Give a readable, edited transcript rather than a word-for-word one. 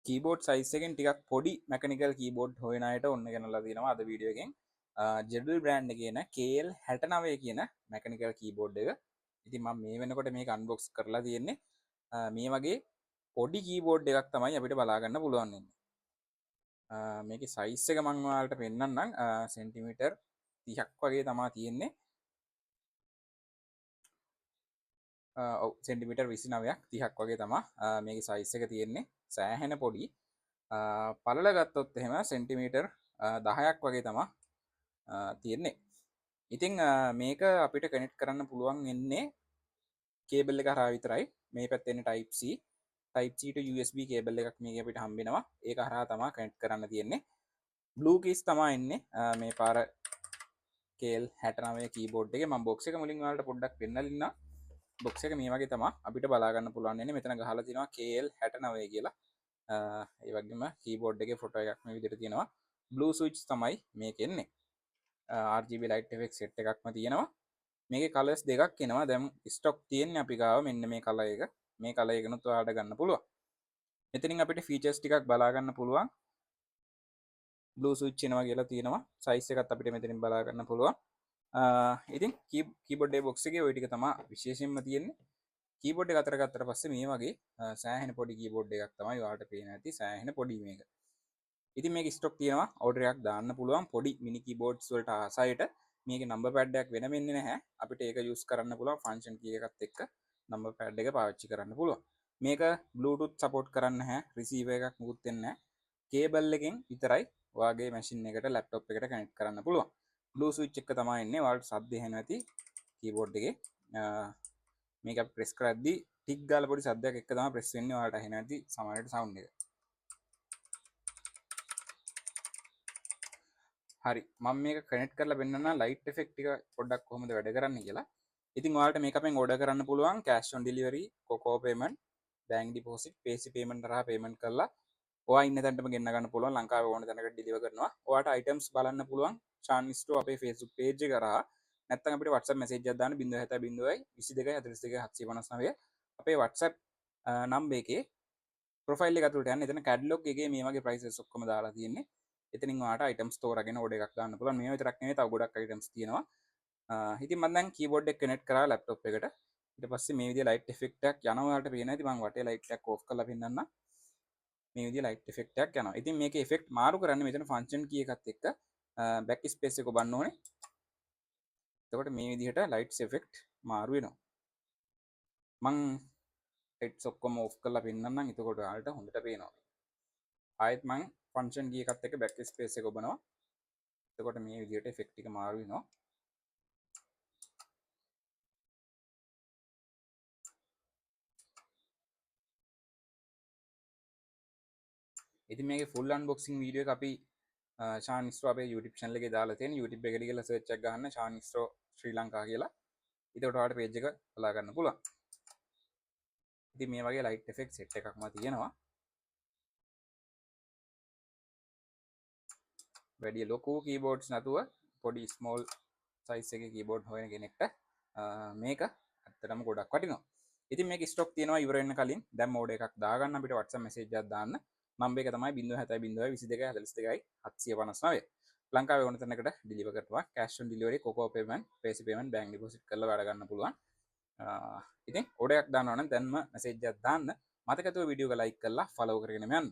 Keyboard size එකෙන් ටිකක් පොඩි මැකනිකල් කීබෝඩ් හොයන අයට ඔන්න ගෙනල්ලා තියෙනවා අද වීඩියෝ එකෙන් ජෙඩල් බ්‍රෑන්ඩ් කියන KL69 කියන මැකනිකල් කීබෝඩ් එක. ඉතින් මම මේ වෙනකොට මේක අන්බොක්ස් කරලා තියෙන්නේ. මේ වගේ පොඩි කීබෝඩ් එකක් තමයි අපිට බලා ගන්න පුළුවන් වෙන්නේ. මේකේ සයිස් එක මම ඔයාලට පෙන්නන්නම්. සෙන්ටිමීටර් 30ක් වගේ තමයි තියෙන්නේ. සෙන්ටිමීටර් 29ක් 30ක් වගේ තමයි මේකේ සයිස් එක තියෙන්නේ. සෑහෙන පොඩි. පළල ගත්තොත් එහෙම සෙන්ටිමීටර් 10ක් වගේ තමයි තියෙන්නේ. ඉතින් මේක අපිට කනෙක්ට් කරන්න පුළුවන් වෙන්නේ කේබල් එක හරහා විතරයි. මේ පැත්තේ එන්නේ type C to USB cable එකක් මේක අපිට හම්බ වෙනවා. ඒක හරහා තමයි කනෙක්ට් කරන්න තියෙන්නේ. blue keys තමයි එන්නේ මේ පාර KL69 කීබෝඩ් එකේ. මම box එක මුලින් ඔයාලට පොඩ්ඩක් පෙන්නලින්න. box එක මේ වගේ තමයි අපිට බලා ගන්න පුළුවන් වෙන්නේ. මෙතන ගහලා තියෙනවා KL69 කියලා. ඒ වගේම කීබෝඩ් එකේ ෆොටෝ එකක් මේ විදිහට තියෙනවා. blue switch තමයි මේක එන්නේ. RGB light effect set එකක්ම තියෙනවා. මේකේ කලර්ස් දෙකක් එනවා. දැන් ස්ටොක් තියෙන්නේ අපි ගාව මෙන්න මේ කලර් එක. මේ කලර් එකනොත් ඔයාලට ගන්න පුළුවන්. මෙතනින් අපිට ෆීචර්ස් ටිකක් බලා ගන්න පුළුවන්. blue switch එනවා කියලා තියෙනවා. size එකත් අපිට මෙතනින් බලා ගන්න පුළුවන්. ඉතින් කීබෝඩ් එකේ box එකේ ওই ටික තමයි විශේෂයෙන්ම තියෙන්නේ. කීබෝඩ් එක අතර ගත්තට පස්සේ මේ වගේ සෑහෙන පොඩි කීබෝඩ් එකක් තමයි ඔයාලට පේන ඇති. සෑහෙන පොඩි මේක. ඉතින් මේක ස්ටොක් තියෙනවා. ඕඩර් එකක් දාන්න පුළුවන්. පොඩි මිනි කීබෝඩ්ස් වලට ආසයිට මේකේ නම්බර් පැඩ් එකක් වෙන වෙන්නේ නැහැ. අපිට ඒක යූස් කරන්න පුළුවන් ෆන්ක්ෂන් කී එකත් එක්ක නම්බර් පැඩ් එක පාවිච්චි කරන්න පුළුවන්. මේක බ්ලූටූත් සපෝට් කරන්නේ නැහැ. රිසීවර් එකක් මුකුත් දෙන්නේ නැහැ. කේබල් එකෙන් විතරයි ඔයාගේ මැෂින් එකට ලැප්ටොප් එකට කනෙක්ට් කරන්න පුළුවන්. බ්ලූ ස්විච් එක තමයි එන්නේ. ඔයාලට ශබ්ද ඇහෙනවා ඇති කීබෝඩ් එකේ. මේක අපි ප්‍රෙස් කරද්දී ටික් ගාලා පොඩි ශබ්දයක් එක්ක තමයි ප්‍රෙස් වෙන්නේ. ඔයාලට ඇහෙනවා ඇති සමහරට සවුන්ඩ් එක. හරි මම මේක කනෙක්ට් කරලා පෙන්නන්න ලයිට් ඉෆෙක්ට් ටික පොඩ්ඩක් කොහොමද වැඩ කරන්නේ කියලා. ඉතින් ඔයාලට මේක අපෙන් ඕඩර් කරන්න පුළුවන් cash on delivery, coco payment, bank deposit, payc payment හරහා payment කරලා ඔයා ඉන්න තැනටම ගෙන්න ගන්න පුළුවන්. ලංකාවේ ඕන තැනකට deliver කරනවා. ඔයාට items බලන්න පුළුවන් Chan Store අපේ Facebook page එක කරා. නැත්නම් අපිට WhatsApp message එකක් දාන්න 070 22 42 759 අපේ WhatsApp number එකේ profile එක ඇතුළට යන්න. එතන catalog එකේ මේ වගේ prices ඔක්කොම දාලා තියෙන්නේ. එතනින් ඔයාලට items store අරගෙන order එකක් දාන්න පුළුවන්. මේව විතරක් නෙවෙයි තව ගොඩක් items තියෙනවා. ඉතින් මම දැන් keyboard එක connect කරා laptop එකට. ඊට පස්සේ මේ විදිහේ light effect එකක් යනවා ඔයාලට පේනවා. ඉතින් මම වටේ light එකක් off කරලා පෙන්නන්නම්. මේ විදිහේ light effect එකක් යනවා. ඉතින් මේකේ effect මාරු කරන්න මෙතන function key එකත් එක්ක back space එක ඔබන්න ඕනේ. එතකොට මේ විදිහට lights effect මාරු වෙනවා. මං lights ඔක්කොම off කරලා පෙන්නන්නම්. එතකොට ඔයාලට හොඳට පේනවා. ආයෙත් මං function key එකත් එක්ක back space එක ඔබනවා. එතකොට මේ විදිහට effect එක මාරු වෙනවා. ඉතින් මේකේ full unboxing video එක අපි Chan Store අපේ YouTube channel එකේ දාලා තියෙන. YouTube එකට ගිහලා search එකක් ගන්න Chan Store ශ්‍රී ලංකා කියලා. එතකොට ඔයාලට page එක බලා ගන්න පුළුවන්. ඉතින් මේ වගේ light effect set එකක්ම තියෙනවා. වැඩි ලොකු keyboards නැතුව පොඩි small size එකේ keyboard හොයන කෙනෙක්ට මේක ඇත්තටම ගොඩක් වටිනවා. ඉතින් මේක stock තියෙනවා ඉවර වෙන්න කලින් දැන් මෝඩ් එකක් දාගන්න අපිට WhatsApp message එකක් දාන්න. නම්බර් එක තමයි 070 22 42 759. ලංකාවේ ඕන තැනකට ඩිලිවර් කරනවා. cash on delivery, coco payment, payc payment, bank deposit කරලා වැඩ ගන්න පුළුවන්. ඉතින් ඕඩර් එකක් දානවා නම් දැන්ම message එකක් දාන්න. මතක ඇතුව වීඩියෝ එක like කරලා follow කරගෙන යන්න.